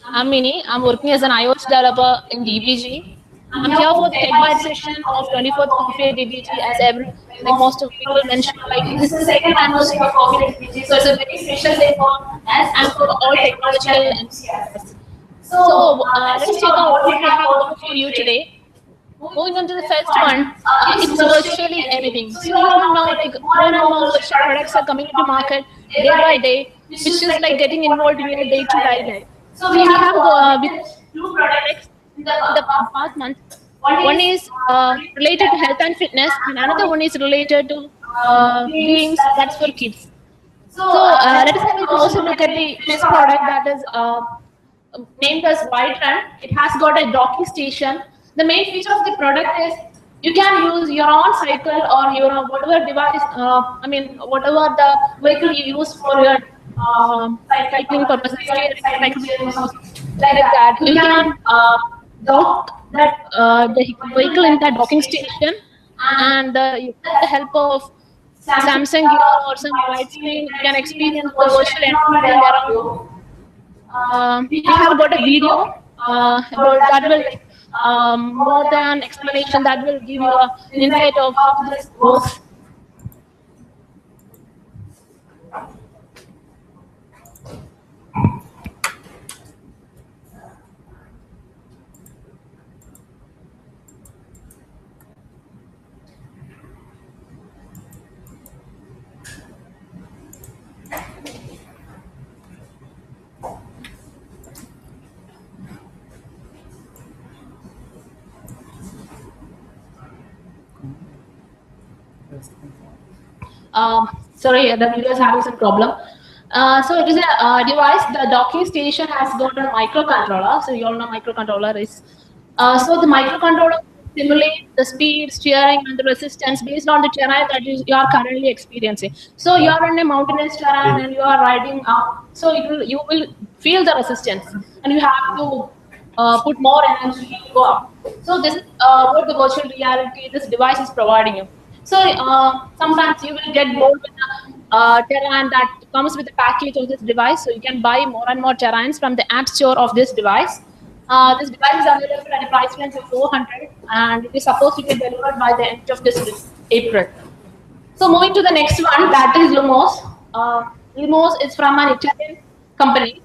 I'm Mini. I'm working as an iOS developer in DBG. I'm here for the TechByte session of 24th Coffee at DBG. As every, like most of people mentioned, like this is the second anniversary of Coffee at DBG, so it's a very special day for us and for all technological enthusiasts. So let's check out what we have got for you today. Moving on to the first one, it's virtually anything. So you all know, like more and more virtual products are coming into market day by day, which is like getting involved in your day-to-day life. So we have two products in the past month. One is related to health and fitness, and another one is related to games. That's for kids. So let us have a closer look at the first product that is named as White Run. It has got a docking station. The main feature of the product is you can use your own cycle or your whatever device. Whatever the vehicle you use for your cycling purposes, cycling purposes, like that. You can dock that the vehicle in that docking station, and with the help of Samsung Gear or some widescreen, you can experience the virtual environment around you. We have got a video about that will more than explanation that will give you an insight of how this works. Sorry, the video is having some problem. So it is a device. The docking station has got a microcontroller. So you all know microcontroller is. So the microcontroller simulates the speed, steering, and the resistance based on the terrain that you are currently experiencing. So you are in a mountainous terrain and you are riding up. So you will feel the resistance, and you have to put more energy to go up. So this is what the virtual reality this device is providing you. So sometimes you will get bored with the terrain that comes with the package of this device. So you can buy more and more terrains from the app store of this device. This device is available at a price range of 400, and it is supposed to be delivered by the end of this April. So moving to the next one, that is Lumos. Lumos is from an Italian company,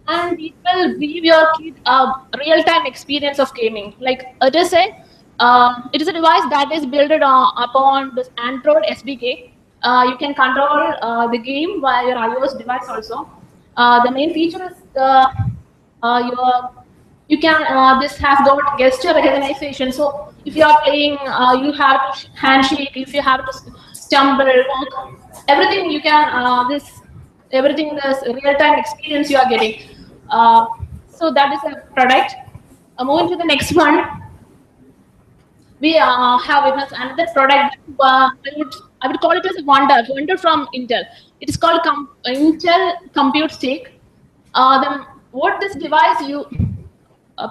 and it will give your kid a real-time experience of gaming. Like it is a device that is built upon this Android SDK. You can control the game via your iOS device also. The main feature is your you can this has got gesture recognition. So if you are playing, you have to handshake. If you have to stumble, walk, everything you can everything this real-time experience you are getting. So that is a product. Moving to the next one, we have witnessed another product. I would call it as a wonder from Intel. It is called Intel Compute Stick. What this device you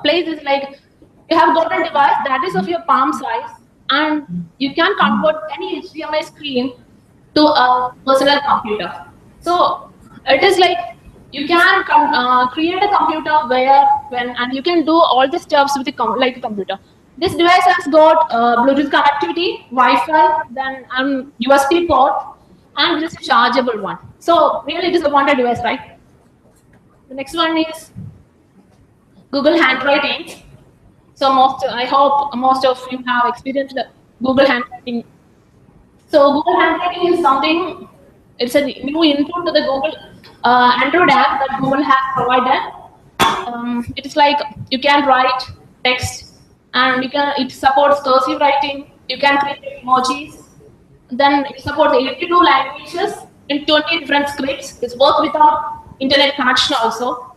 place is like you have got a device that is of your palm size, and you can convert any HDMI screen to a personal computer. So it is like you can create a computer and you can do all the stuffs with like a computer. This device has got Bluetooth connectivity, Wi-Fi, then USB port, and this is a chargeable one. So really, it is a wonder device, right? The next one is Google Handwriting. So I hope most of you have experienced the Google Handwriting. So Google Handwriting is something. It's a new input to the Google Android app that Google has provided. It is like you can write text, and it supports cursive writing. You can create emojis. Then it supports 82 languages in 20 different scripts. It's work without internet connection also.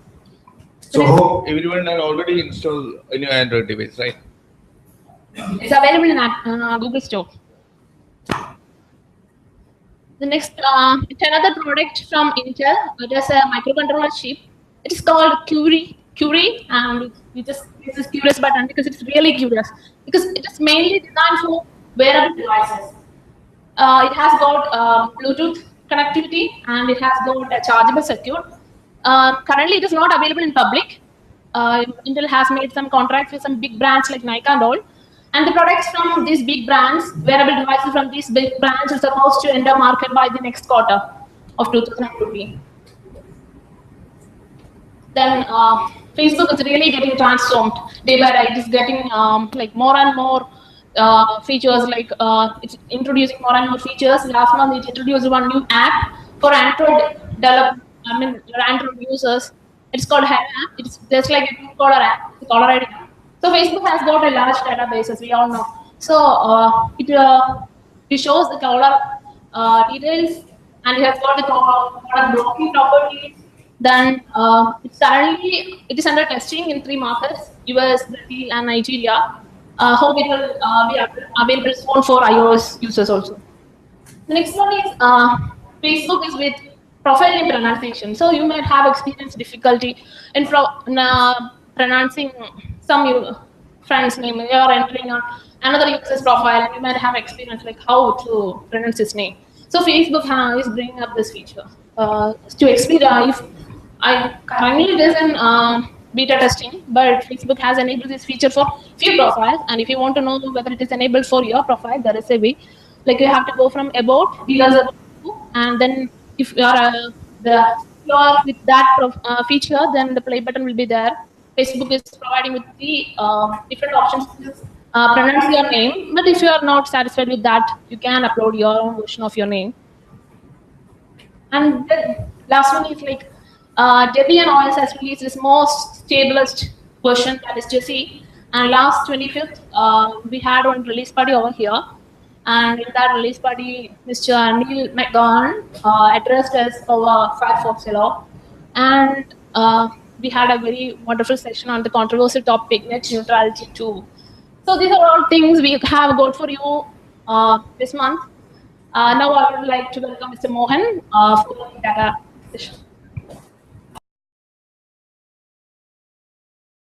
So hope everyone has already installed in your Android device, right? It's available in Google Store. The next, it's another product from Intel. It is a microcontroller chip. It is called Curie. And we just use this curious button because it's really curious. Because it is mainly designed for wearable devices. It has got Bluetooth connectivity, and it has got a chargeable circuit. Currently, it is not available in public. Intel has made some contracts with some big brands like Nike and all. And the products from these big brands, wearable devices from these big brands, are supposed to enter market by the next quarter of 2015. Then Facebook is really getting transformed day by day. It is getting like more and more features, like it's introducing more and more features. Last month it introduced one new app for Android Android users. It's called Hello app. It's just like a caller app, it's a caller ID app. So Facebook has got a large database, as we all know. So it shows the caller details, and it has got the caller blocking properties. Then it is under testing in 3 markets: US, Brazil, and Nigeria. Hope it will be available soon for iOS users also. The next one is Facebook is with profile name pronunciation. So you might have experienced difficulty in pronouncing some friend's name. You are entering on another user's profile, and you might have experience like how to pronounce his name. So Facebook is bringing up this feature to explain if I currently it is in beta testing, but Facebook has enabled this feature for few profiles. And if you want to know whether it is enabled for your profile, there is a way. Like you have to go from about, dealers about, and then if you are with that feature, then the play button will be there. Facebook is providing with the different options to pronounce your name. But if you are not satisfied with that, you can upload your own version of your name. And the last one is like Debian OS has released its most stablest version, that is Jessie. And last 25th, we had one release party over here. And in that release party, Mr. Neil McGowan addressed us over Firefox Hello. And we had a very wonderful session on the controversial topic, net neutrality too. So these are all things we have got for you this month. Now I would like to welcome Mr. Mohan for the data session.